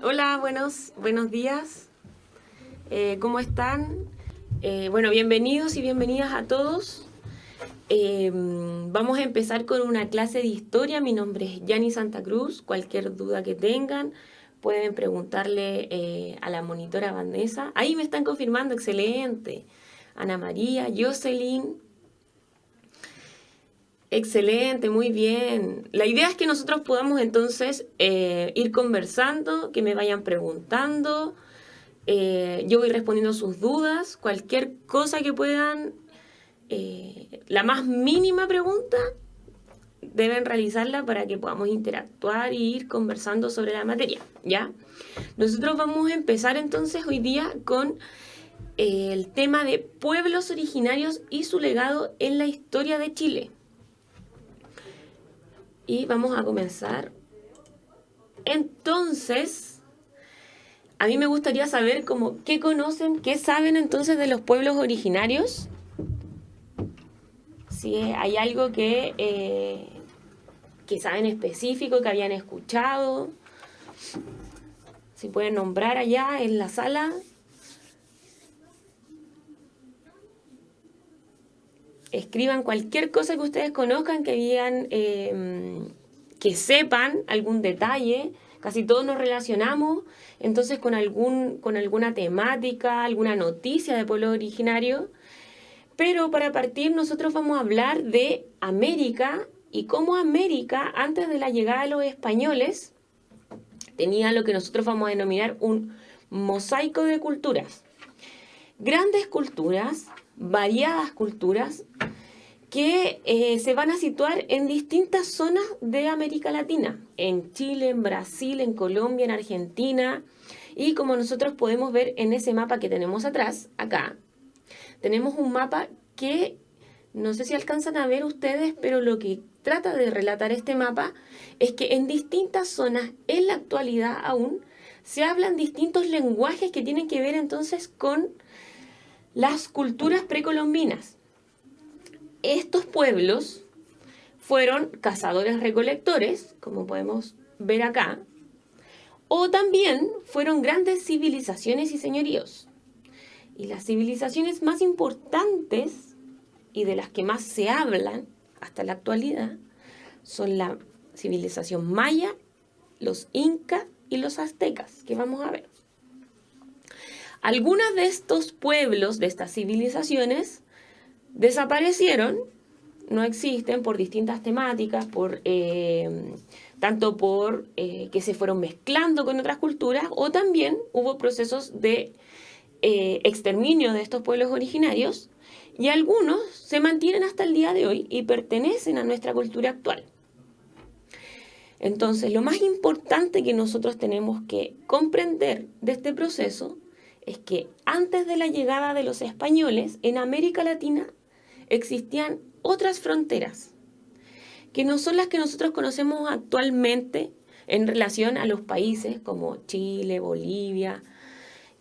Hola, buenos días. ¿Cómo están? Bueno, bienvenidos y bienvenidas a todos. Vamos a empezar con una clase de historia. Mi nombre es Yani Santa Cruz. Cualquier duda que tengan, pueden preguntarle a la monitora Vanessa. Ahí me están confirmando, excelente. Ana María, Jocelyn. Excelente, muy bien. La idea es que nosotros podamos entonces ir conversando, que me vayan preguntando. Yo voy respondiendo sus dudas, cualquier cosa que puedan, la más mínima pregunta, deben realizarla para que podamos interactuar y ir conversando sobre la materia, ¿ya? Nosotros vamos a empezar entonces hoy día con el tema de pueblos originarios y su legado en la historia de Chile. Y vamos a comenzar. Entonces, a mí me gustaría saber como qué conocen, qué saben entonces de los pueblos originarios. Si hay algo que saben específico, que habían escuchado, si pueden nombrar allá en la sala. Escriban cualquier cosa que ustedes conozcan, que digan, que sepan algún detalle. Casi todos nos relacionamos entonces con alguna temática, alguna noticia de pueblo originario. Pero para partir nosotros vamos a hablar de América y cómo América, antes de la llegada de los españoles, tenía lo que nosotros vamos a denominar un mosaico de culturas. Grandes culturas, variadas culturas, que se van a situar en distintas zonas de América Latina, en Chile, en Brasil, en Colombia, en Argentina, y como nosotros podemos ver en ese mapa que tenemos atrás, acá, tenemos un mapa que no sé si alcanzan a ver ustedes, pero lo que trata de relatar este mapa es que en distintas zonas, en la actualidad aún, se hablan distintos lenguajes que tienen que ver entonces con las culturas precolombinas. Estos pueblos fueron cazadores-recolectores, como podemos ver acá, o también fueron grandes civilizaciones y señoríos. Y las civilizaciones más importantes y de las que más se hablan hasta la actualidad son la civilización maya, los incas y los aztecas, que vamos a ver. Algunos de estos pueblos, de estas civilizaciones, desaparecieron, no existen por distintas temáticas, tanto por que se fueron mezclando con otras culturas, o también hubo procesos de exterminio de estos pueblos originarios, y algunos se mantienen hasta el día de hoy y pertenecen a nuestra cultura actual. Entonces, lo más importante que nosotros tenemos que comprender de este proceso es que antes de la llegada de los españoles, en América Latina existían otras fronteras, que no son las que nosotros conocemos actualmente en relación a los países como Chile, Bolivia,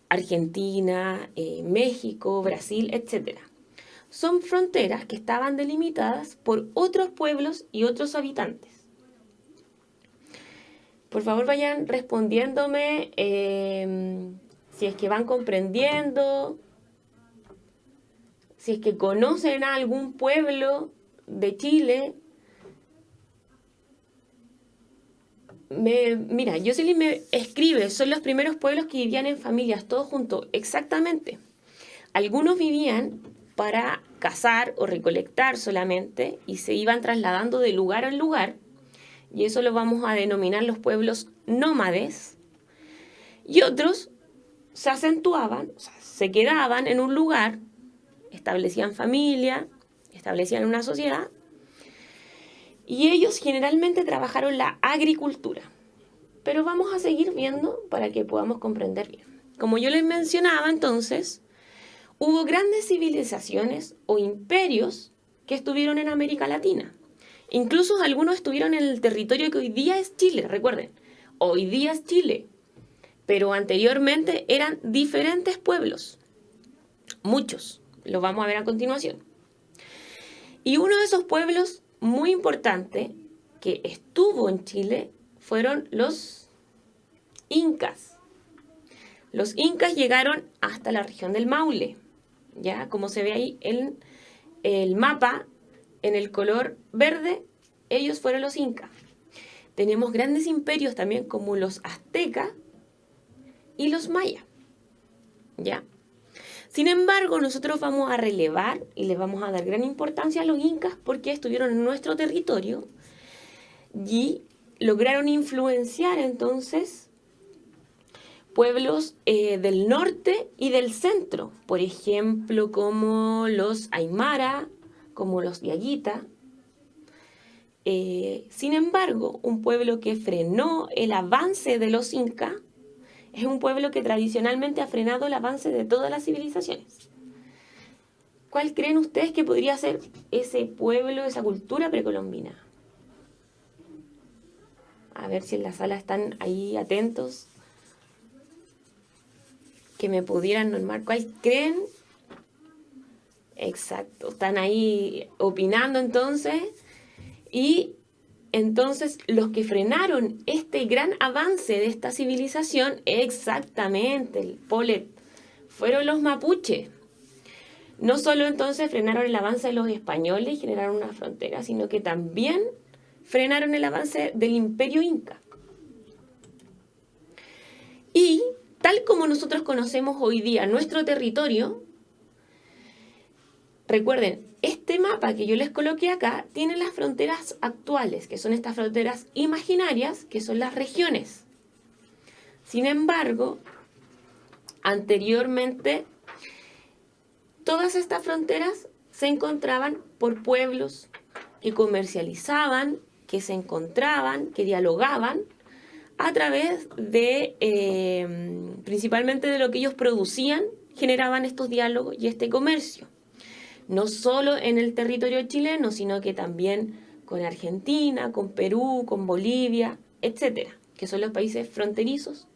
Argentina, México, Brasil, etc. Son fronteras que estaban delimitadas por otros pueblos y otros habitantes. Por favor, vayan respondiéndome si es que van comprendiendo, si es que conocen a algún pueblo de Chile. Mira, Jocelyn me escribe, son los primeros pueblos que vivían en familias, todos juntos. Exactamente. Algunos vivían para cazar o recolectar solamente y se iban trasladando de lugar en lugar, y eso lo vamos a denominar los pueblos nómades. Y otros se acentuaban, o sea, se quedaban en un lugar, establecían familia, establecían una sociedad, y ellos generalmente trabajaron la agricultura. Pero vamos a seguir viendo para que podamos comprender bien. Como yo les mencionaba entonces, hubo grandes civilizaciones o imperios que estuvieron en América Latina. Incluso algunos estuvieron en el territorio que hoy día es Chile, recuerden, hoy día es Chile, pero anteriormente eran diferentes pueblos, muchos, lo vamos a ver a continuación. Y uno de esos pueblos muy importante que estuvo en Chile fueron los incas. Los incas llegaron hasta la región del Maule, ¿ya? Como se ve ahí en el mapa, en el color verde, ellos fueron los incas. Tenemos grandes imperios también como los aztecas y los mayas, ¿ya? Sin embargo, nosotros vamos a relevar y les vamos a dar gran importancia a los incas porque estuvieron en nuestro territorio y lograron influenciar entonces pueblos del norte y del centro, por ejemplo, como los aymara, como los diaguita. Sin embargo, un pueblo que frenó el avance de los incas es un pueblo que tradicionalmente ha frenado el avance de todas las civilizaciones. ¿Cuál creen ustedes que podría ser ese pueblo, esa cultura precolombina? A ver si en la sala están ahí atentos, que me pudieran normar. ¿Cuál creen? Exacto, están ahí opinando entonces. Y entonces los que frenaron este gran avance de esta civilización, exactamente, el Polet, fueron los mapuches. No solo entonces frenaron el avance de los españoles y generaron una frontera, sino que también frenaron el avance del imperio inca. Y tal como nosotros conocemos hoy día nuestro territorio, recuerden, este mapa que yo les coloqué acá tiene las fronteras actuales, que son estas fronteras imaginarias, que son las regiones. Sin embargo, anteriormente, todas estas fronteras se encontraban por pueblos que comercializaban, que se encontraban, que dialogaban a través de, principalmente de lo que ellos producían, generaban estos diálogos y este comercio. No solo en el territorio chileno, sino que también con Argentina, con Perú, con Bolivia, etcétera, que son los países fronterizos.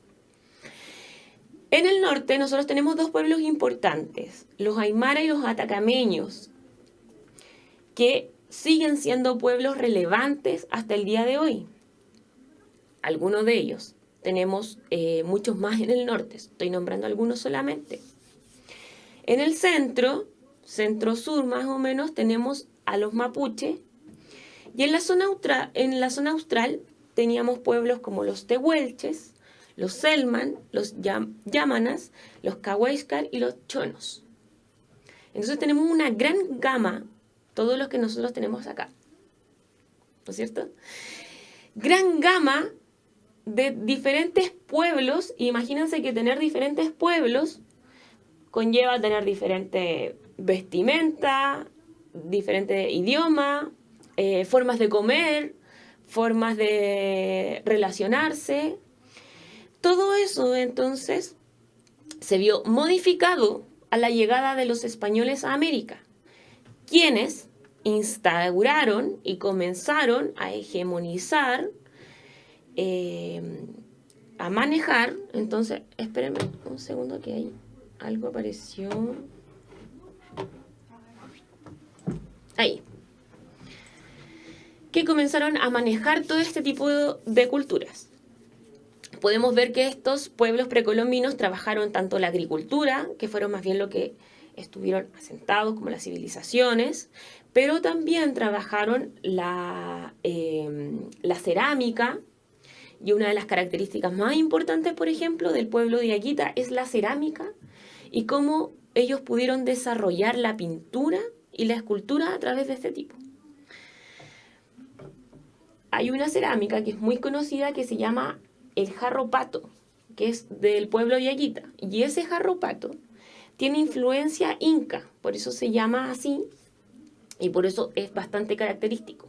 En el norte nosotros tenemos dos pueblos importantes, los aymara y los atacameños, que siguen siendo pueblos relevantes hasta el día de hoy. Algunos de ellos. Tenemos muchos más en el norte, estoy nombrando algunos solamente. En el centro-sur más o menos, tenemos a los mapuche, y en la zona austral teníamos pueblos como los tehuelches, los selman, los yámanas, los cahuéscar y los chonos. Entonces tenemos una gran gama, todos los que nosotros tenemos acá, ¿no es cierto? Gran gama de diferentes pueblos. Imagínense que tener diferentes pueblos conlleva tener diferente vestimenta, diferente idioma, formas de comer, formas de relacionarse. Todo eso entonces se vio modificado a la llegada de los españoles a América, quienes instauraron y comenzaron a hegemonizar, a manejar. Entonces, espérenme un segundo que hay algo apareció. Ahí. Que comenzaron a manejar todo este tipo de culturas. Podemos ver que estos pueblos precolombinos trabajaron tanto la agricultura, que fueron más bien lo que estuvieron asentados como las civilizaciones, pero también trabajaron la cerámica. Y una de las características más importantes, por ejemplo, del pueblo de Yaquita es la cerámica y cómo ellos pudieron desarrollar la pintura y la escultura a través de este tipo. Hay una cerámica que es muy conocida que se llama el jarro pato, que es del pueblo de Yaquita. Y ese jarro pato tiene influencia inca, por eso se llama así y por eso es bastante característico.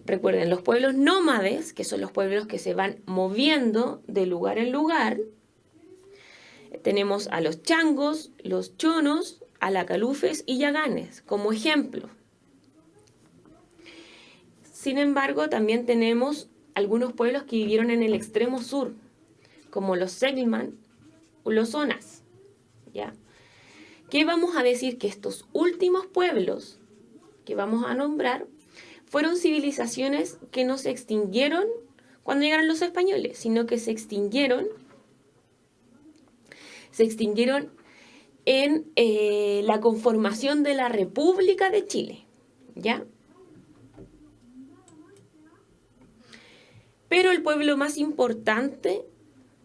Recuerden, los pueblos nómades, que son los pueblos que se van moviendo de lugar en lugar, tenemos a los changos, los chonos, alacalufes y yaganes como ejemplo. Sin embargo, también tenemos algunos pueblos que vivieron en el extremo sur, como los selman o los onas, ¿ya? ¿Qué vamos a decir? Que estos últimos pueblos que vamos a nombrar fueron civilizaciones que no se extinguieron cuando llegaron los españoles, sino que se extinguieron en la conformación de la República de Chile, ¿ya? Pero el pueblo más importante,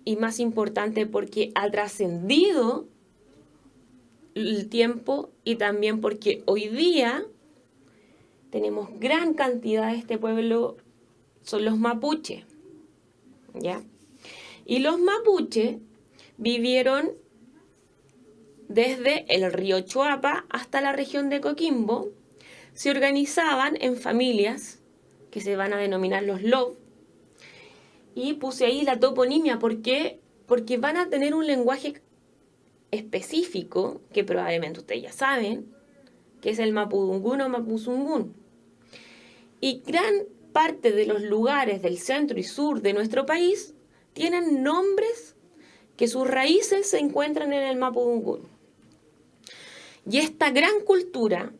y más importante porque ha trascendido el tiempo y también porque hoy día tenemos gran cantidad de este pueblo, son los mapuches, ¿ya? Y los mapuches vivieron desde el río Choapa hasta la región de Coquimbo, se organizaban en familias que se van a denominar los LOB, y puse ahí la toponimia, ¿por qué? Porque van a tener un lenguaje específico, que probablemente ustedes ya saben, que es el mapudungún o mapuzungún. Y gran parte de los lugares del centro y sur de nuestro país tienen nombres que sus raíces se encuentran en el mapudungún. Y esta gran cultura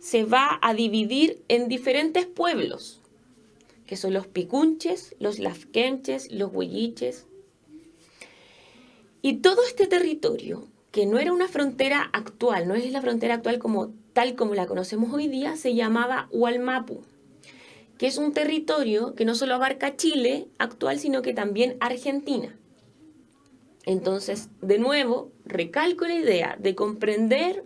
se va a dividir en diferentes pueblos, que son los picunches, los lafkenches, los huilliches. Y todo este territorio, que no era una frontera actual, no es la frontera actual tal como la conocemos hoy día, se llamaba Hualmapu, que es un territorio que no solo abarca Chile actual, sino que también Argentina. Entonces, de nuevo, recalco la idea de comprender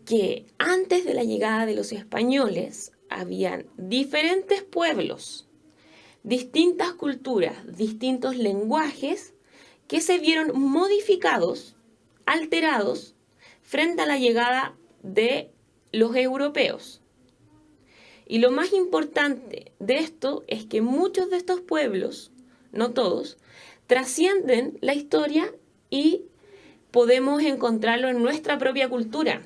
que antes de la llegada de los españoles habían diferentes pueblos, distintas culturas, distintos lenguajes que se vieron modificados, alterados, frente a la llegada de los europeos. Y lo más importante de esto es que muchos de estos pueblos, no todos, trascienden la historia y podemos encontrarlo en nuestra propia cultura.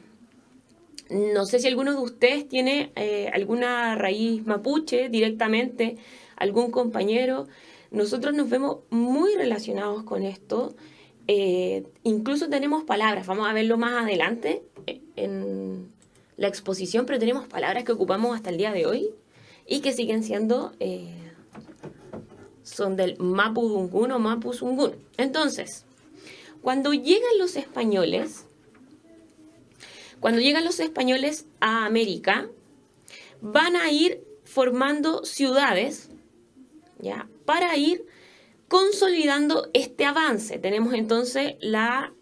No sé si alguno de ustedes tiene alguna raíz mapuche directamente, algún compañero. Nosotros nos vemos muy relacionados con esto. Incluso tenemos palabras, vamos a verlo más adelante en la exposición, pero tenemos palabras que ocupamos hasta el día de hoy y que siguen siendo, son del mapudungún o mapuzungún. Entonces, cuando llegan los españoles a América, van a ir formando ciudades, ¿ya?, para ir consolidando este avance. Tenemos entonces la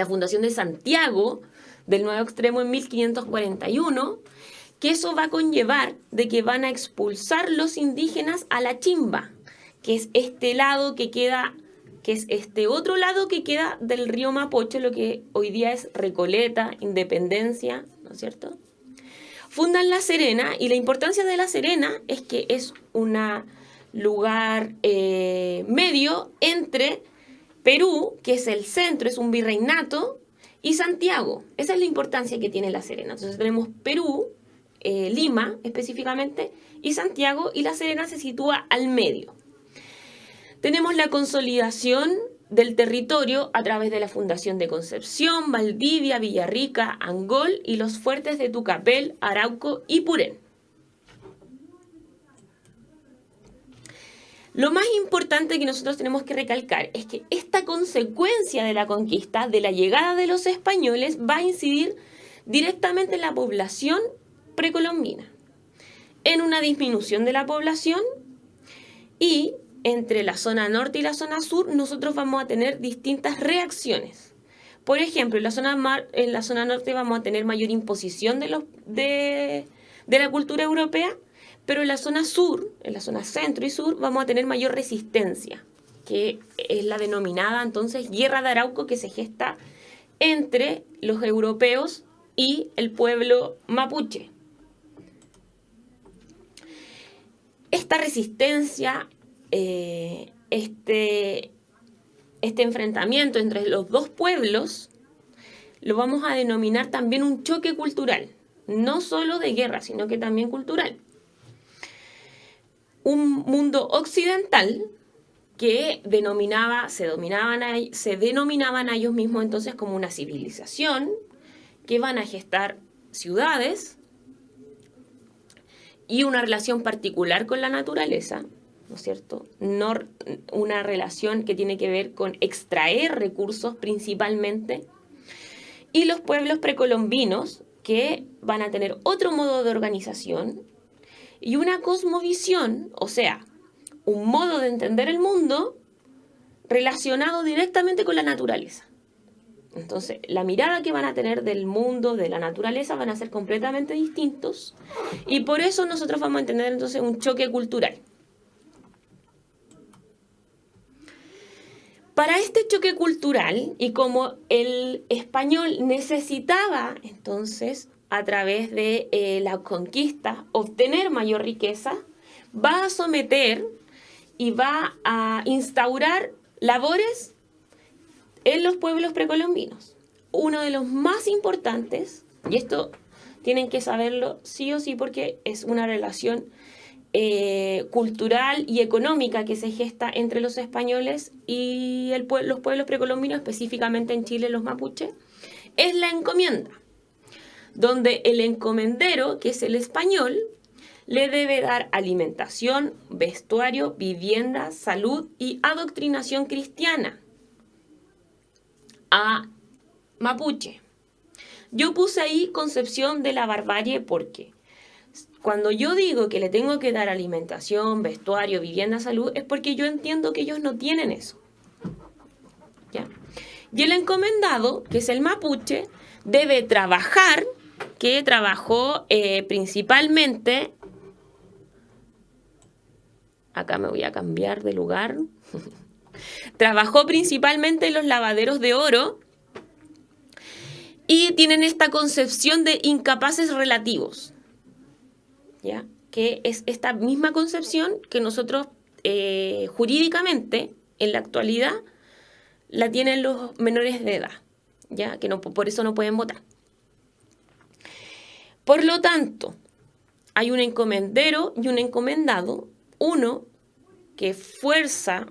fundación de Santiago del Nuevo Extremo en 1541, que eso va a conllevar de que van a expulsar los indígenas a la Chimba, que es este lado que queda, que es este otro lado que queda del río Mapocho, lo que hoy día es Recoleta, Independencia, ¿no es cierto? Fundan La Serena, y la importancia de La Serena es que es un lugar medio entre Perú, que es el centro, es un virreinato, y Santiago. Esa es la importancia que tiene La Serena. Entonces tenemos Perú, Lima específicamente, y Santiago, y La Serena se sitúa al medio. Tenemos la consolidación del territorio a través de la fundación de Concepción, Valdivia, Villarrica, Angol y los fuertes de Tucapel, Arauco y Purén. Lo más importante que nosotros tenemos que recalcar es que esta consecuencia de la conquista, de la llegada de los españoles, va a incidir directamente en la población precolombina, en una disminución de la población, y entre la zona norte y la zona sur nosotros vamos a tener distintas reacciones. Por ejemplo, en la zona norte vamos a tener mayor imposición de la cultura europea, pero en la zona sur, en la zona centro y sur, vamos a tener mayor resistencia, que es la denominada entonces Guerra de Arauco, que se gesta entre los europeos y el pueblo mapuche. Esta resistencia, este enfrentamiento entre los dos pueblos, lo vamos a denominar también un choque cultural, no solo de guerra, sino que también cultural. Un mundo occidental que se denominaban a ellos mismos entonces como una civilización, que van a gestar ciudades y una relación particular con la naturaleza, ¿no es cierto? No una relación que tiene que ver con extraer recursos principalmente. Y los pueblos precolombinos, que van a tener otro modo de organización y una cosmovisión, o sea, un modo de entender el mundo relacionado directamente con la naturaleza. Entonces, la mirada que van a tener del mundo, de la naturaleza, van a ser completamente distintos y por eso nosotros vamos a entender entonces un choque cultural. Para este choque cultural, y como el español necesitaba entonces, a través de la conquista, obtener mayor riqueza, va a someter y va a instaurar labores en los pueblos precolombinos. Uno de los más importantes, y esto tienen que saberlo sí o sí porque es una relación cultural y económica que se gesta entre los españoles y los pueblos precolombinos, específicamente en Chile los mapuches, es la encomienda, donde el encomendero, que es el español, le debe dar alimentación, vestuario, vivienda, salud y adoctrinación cristiana a mapuche. Yo puse ahí concepción de la barbarie porque cuando yo digo que le tengo que dar alimentación, vestuario, vivienda, salud, es porque yo entiendo que ellos no tienen eso. ¿Ya? Y el encomendado, que es el mapuche, debe trabajar, que trabajó principalmente... Acá me voy a cambiar de lugar. Trabajó principalmente en los lavaderos de oro y tienen esta concepción de incapaces relativos. ¿Ya? Que es esta misma concepción que nosotros jurídicamente en la actualidad la tienen los menores de edad, ¿ya? Que no, por eso no pueden votar. Por lo tanto, hay un encomendero y un encomendado, uno que fuerza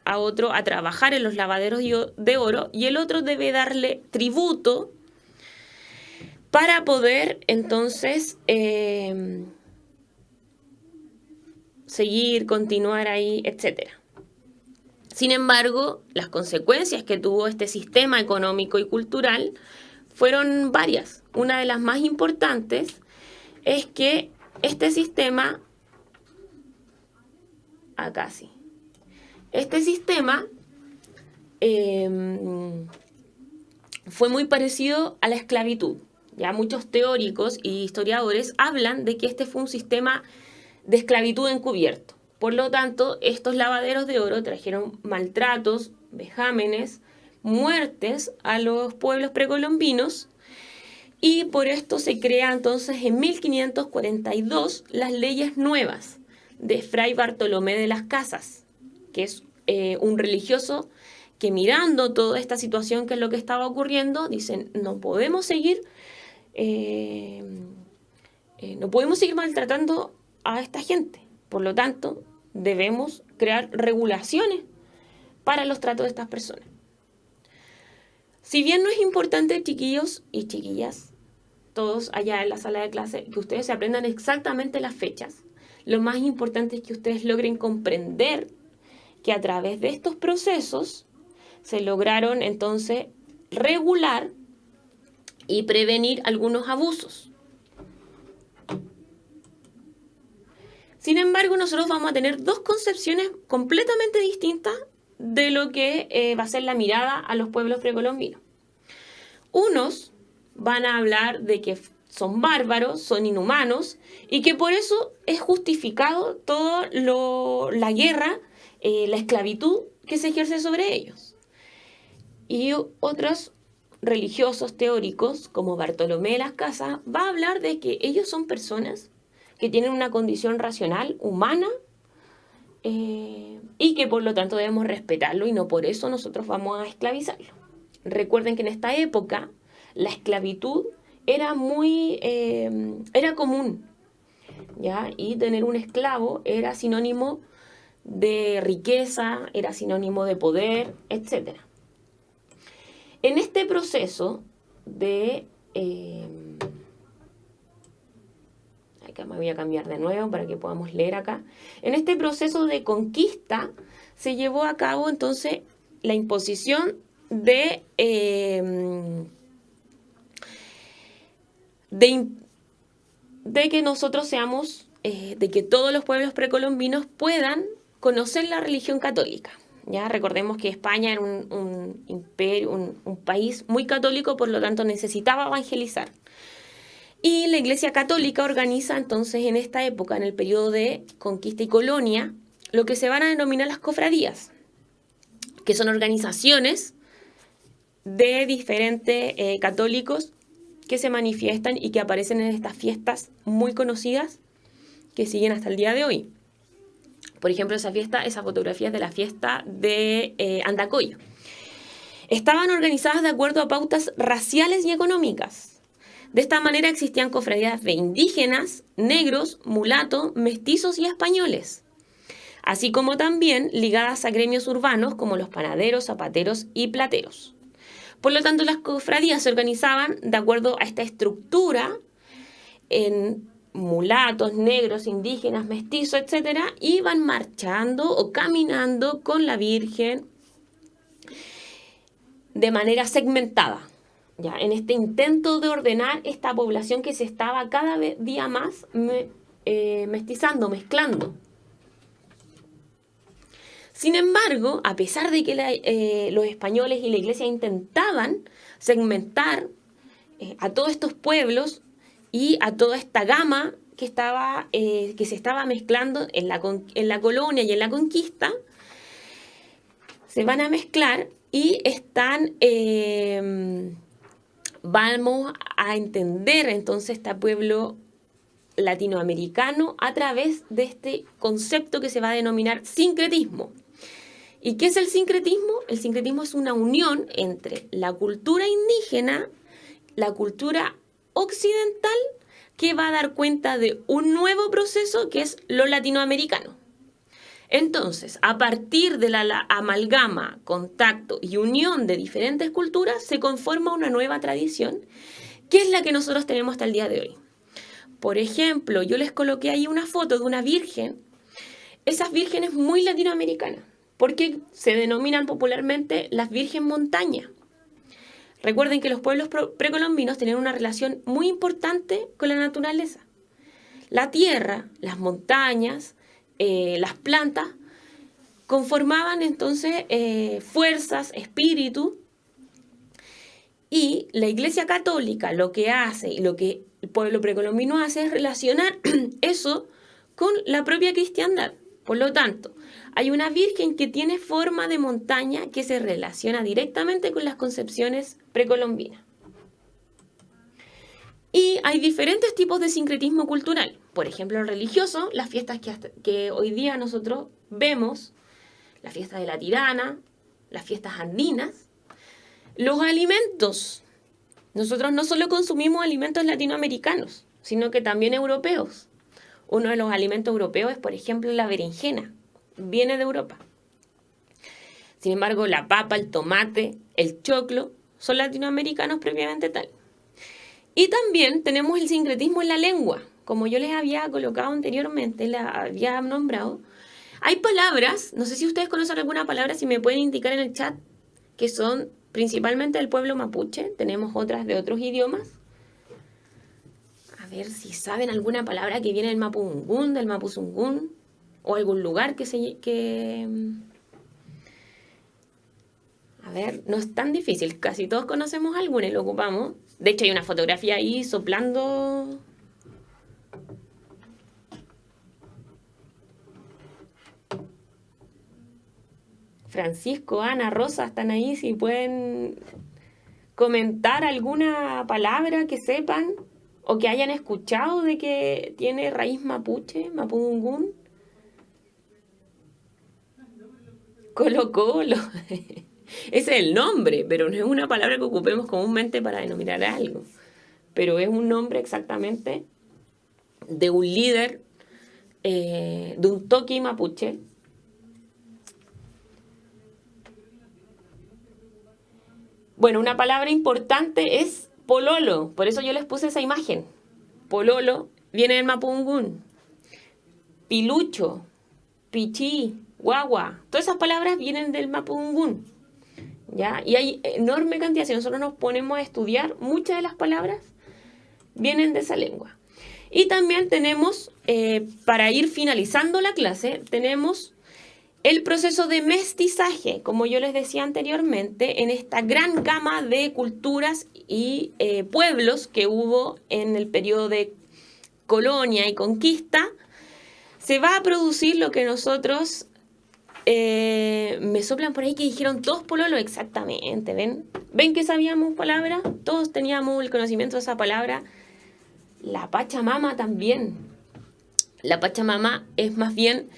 a otro a trabajar en los lavaderos de oro y el otro debe darle tributo para poder entonces seguir, continuar ahí, etc. Sin embargo, las consecuencias que tuvo este sistema económico y cultural fueron varias. Una de las más importantes es que este sistema, acá sí, este sistema fue muy parecido a la esclavitud. Ya muchos teóricos y historiadores hablan de que este fue un sistema de esclavitud encubierto. Por lo tanto, estos lavaderos de oro trajeron maltratos, vejámenes, muertes a los pueblos precolombinos y por esto se crea entonces en 1542 las leyes nuevas de Fray Bartolomé de las Casas, que es un religioso que mirando toda esta situación que es lo que estaba ocurriendo, dicen, no podemos seguir maltratando a esta gente. Por lo tanto, debemos crear regulaciones para los tratos de estas personas. Si bien no es importante, chiquillos y chiquillas, todos allá en la sala de clase, que ustedes se aprendan exactamente las fechas, lo más importante es que ustedes logren comprender que a través de estos procesos se lograron entonces regular y prevenir algunos abusos. Sin embargo, nosotros vamos a tener dos concepciones completamente distintas de lo que va a ser la mirada a los pueblos precolombinos. Unos van a hablar de que son bárbaros, son inhumanos y que por eso es justificado toda la guerra, la esclavitud que se ejerce sobre ellos. Y otros religiosos teóricos, como Bartolomé de las Casas, va a hablar de que ellos son personas que tienen una condición racional, humana, y que por lo tanto debemos respetarlo y no por eso nosotros vamos a esclavizarlo. Recuerden que en esta época la esclavitud era era común, ¿ya? Y tener un esclavo era sinónimo de riqueza, era sinónimo de poder, etc. En este proceso de... que me voy a cambiar de nuevo para que podamos leer acá. En este proceso de conquista se llevó a cabo entonces la imposición de que nosotros seamos, de que todos los pueblos precolombinos puedan conocer la religión católica. Ya recordemos que España era un imperio, un país muy católico, por lo tanto necesitaba evangelizar. Y la Iglesia Católica organiza entonces en esta época, en el periodo de conquista y colonia, lo que se van a denominar las cofradías, que son organizaciones de diferentes católicos que se manifiestan y que aparecen en estas fiestas muy conocidas que siguen hasta el día de hoy. Por ejemplo, esas fotografías de la fiesta de Andacollo. Estaban organizadas de acuerdo a pautas raciales y económicas. De esta manera existían cofradías de indígenas, negros, mulatos, mestizos y españoles, así como también ligadas a gremios urbanos como los panaderos, zapateros y plateros. Por lo tanto, las cofradías se organizaban de acuerdo a esta estructura en mulatos, negros, indígenas, mestizos, etc. Iban marchando o caminando con la Virgen de manera segmentada, ¿ya? En este intento de ordenar esta población que se estaba cada día más mestizando, mezclando. Sin embargo, a pesar de que los españoles y la Iglesia intentaban segmentar a todos estos pueblos y a toda esta gama que se estaba mezclando en la colonia y en la conquista, se van a mezclar y vamos a entender entonces este pueblo latinoamericano a través de este concepto que se va a denominar sincretismo. ¿Y qué es el sincretismo? El sincretismo es una unión entre la cultura indígena, la cultura occidental, que va a dar cuenta de un nuevo proceso que es lo latinoamericano. Entonces, a partir de la amalgama, contacto y unión de diferentes culturas, se conforma una nueva tradición, que es la que nosotros tenemos hasta el día de hoy. Por ejemplo, yo les coloqué ahí una foto de una virgen. Esas vírgenes muy latinoamericanas, porque se denominan popularmente las Virgen Montaña. Recuerden que los pueblos precolombinos tenían una relación muy importante con la naturaleza. La tierra, las montañas, las plantas, conformaban entonces fuerzas, espíritu, y la Iglesia Católica lo que hace y lo que el pueblo precolombino hace es relacionar eso con la propia cristiandad. Por lo tanto, hay una virgen que tiene forma de montaña que se relaciona directamente con las concepciones precolombinas. Y hay diferentes tipos de sincretismo cultural. Por ejemplo, el religioso, las fiestas que hoy día nosotros vemos, la fiesta de la Tirana, las fiestas andinas. Los alimentos. Nosotros no solo consumimos alimentos latinoamericanos, sino que también europeos. Uno de los alimentos europeos es, por ejemplo, la berenjena. Viene de Europa. Sin embargo, la papa, el tomate, el choclo son latinoamericanos propiamente tal. Y también tenemos el sincretismo en la lengua. Como yo les había colocado anteriormente, la había nombrado. Hay palabras, no sé si ustedes conocen alguna palabra, si me pueden indicar en el chat, que son principalmente del pueblo mapuche. Tenemos otras de otros idiomas. A ver si saben alguna palabra que viene del mapudungún, del mapuzungún, o algún lugar A ver, no es tan difícil, casi todos conocemos alguna y lo ocupamos. De hecho, hay una fotografía ahí soplando. Francisco, Ana, Rosa, están ahí, si pueden comentar alguna palabra que sepan o que hayan escuchado de que tiene raíz mapuche, mapudungún. Colo Colo. Ese es el nombre, pero no es una palabra que ocupemos comúnmente para denominar algo. Pero es un nombre exactamente de un líder, de un toqui mapuche. Bueno, una palabra importante es pololo, por eso yo les puse esa imagen. Pololo viene del mapudungún. Pilucho, pichí, guagua, todas esas palabras vienen del mapudungún, ¿ya? Y hay enorme cantidad, si nosotros nos ponemos a estudiar, muchas de las palabras vienen de esa lengua. Y también tenemos, para ir finalizando la clase, tenemos el proceso de mestizaje, como yo les decía anteriormente, en esta gran gama de culturas y pueblos que hubo en el periodo de colonia y conquista, se va a producir lo que nosotros, me soplan por ahí que dijeron todos pololos, exactamente, ¿ven? ¿Ven que sabíamos palabras? Todos teníamos el conocimiento de esa palabra. La Pachamama también. La Pachamama es más bien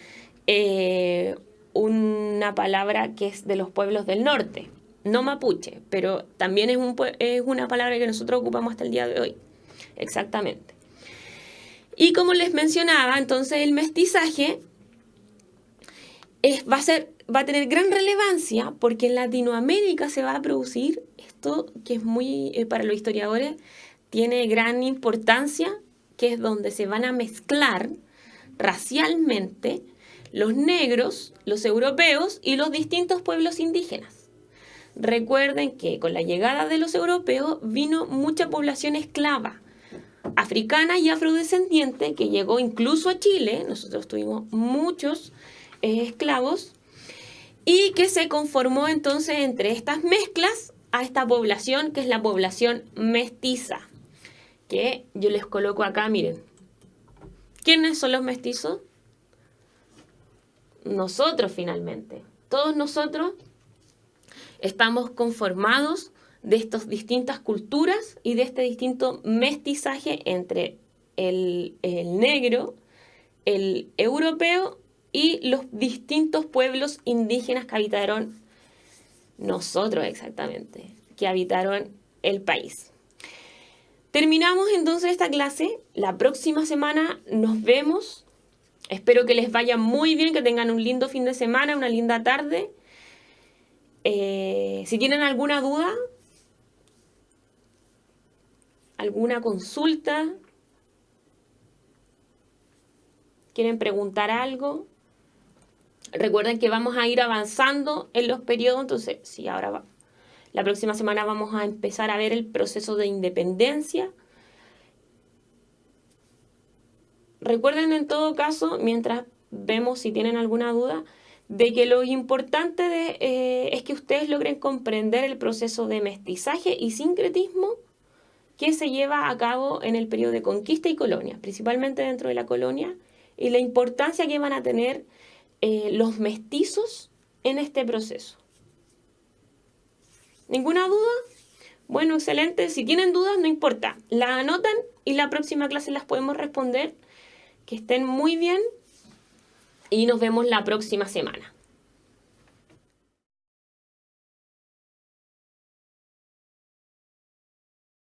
una palabra que es de los pueblos del norte, no mapuche, pero también es una palabra que nosotros ocupamos hasta el día de hoy. Exactamente. Y como les mencionaba, entonces el mestizaje va a tener gran relevancia porque en Latinoamérica se va a producir esto que es muy, para los historiadores, tiene gran importancia, que es donde se van a mezclar racialmente los negros, los europeos y los distintos pueblos indígenas. Recuerden que con la llegada de los europeos vino mucha población esclava, africana y afrodescendiente, que llegó incluso a Chile. Nosotros tuvimos muchos esclavos, y que se conformó entonces entre estas mezclas a esta población que es la población mestiza, que yo les coloco acá, miren. ¿Quiénes son los mestizos? Nosotros finalmente. Todos nosotros estamos conformados de estas distintas culturas y de este distinto mestizaje entre el negro, el europeo y los distintos pueblos indígenas que habitaron nosotros exactamente, que habitaron el país. Terminamos entonces esta clase. La próxima semana nos vemos. Espero que les vaya muy bien, que tengan un lindo fin de semana, una linda tarde. Si tienen alguna duda, alguna consulta, quieren preguntar algo, recuerden que vamos a ir avanzando en los periodos. Entonces, sí, ahora la próxima semana vamos a empezar a ver el proceso de independencia. Recuerden en todo caso, mientras vemos si tienen alguna duda, de que lo importante es que ustedes logren comprender el proceso de mestizaje y sincretismo que se lleva a cabo en el periodo de conquista y colonia, principalmente dentro de la colonia, y la importancia que van a tener los mestizos en este proceso. ¿Ninguna duda? Bueno, excelente. Si tienen dudas, no importa. Las anotan y la próxima clase las podemos responder. Que estén muy bien y nos vemos la próxima semana.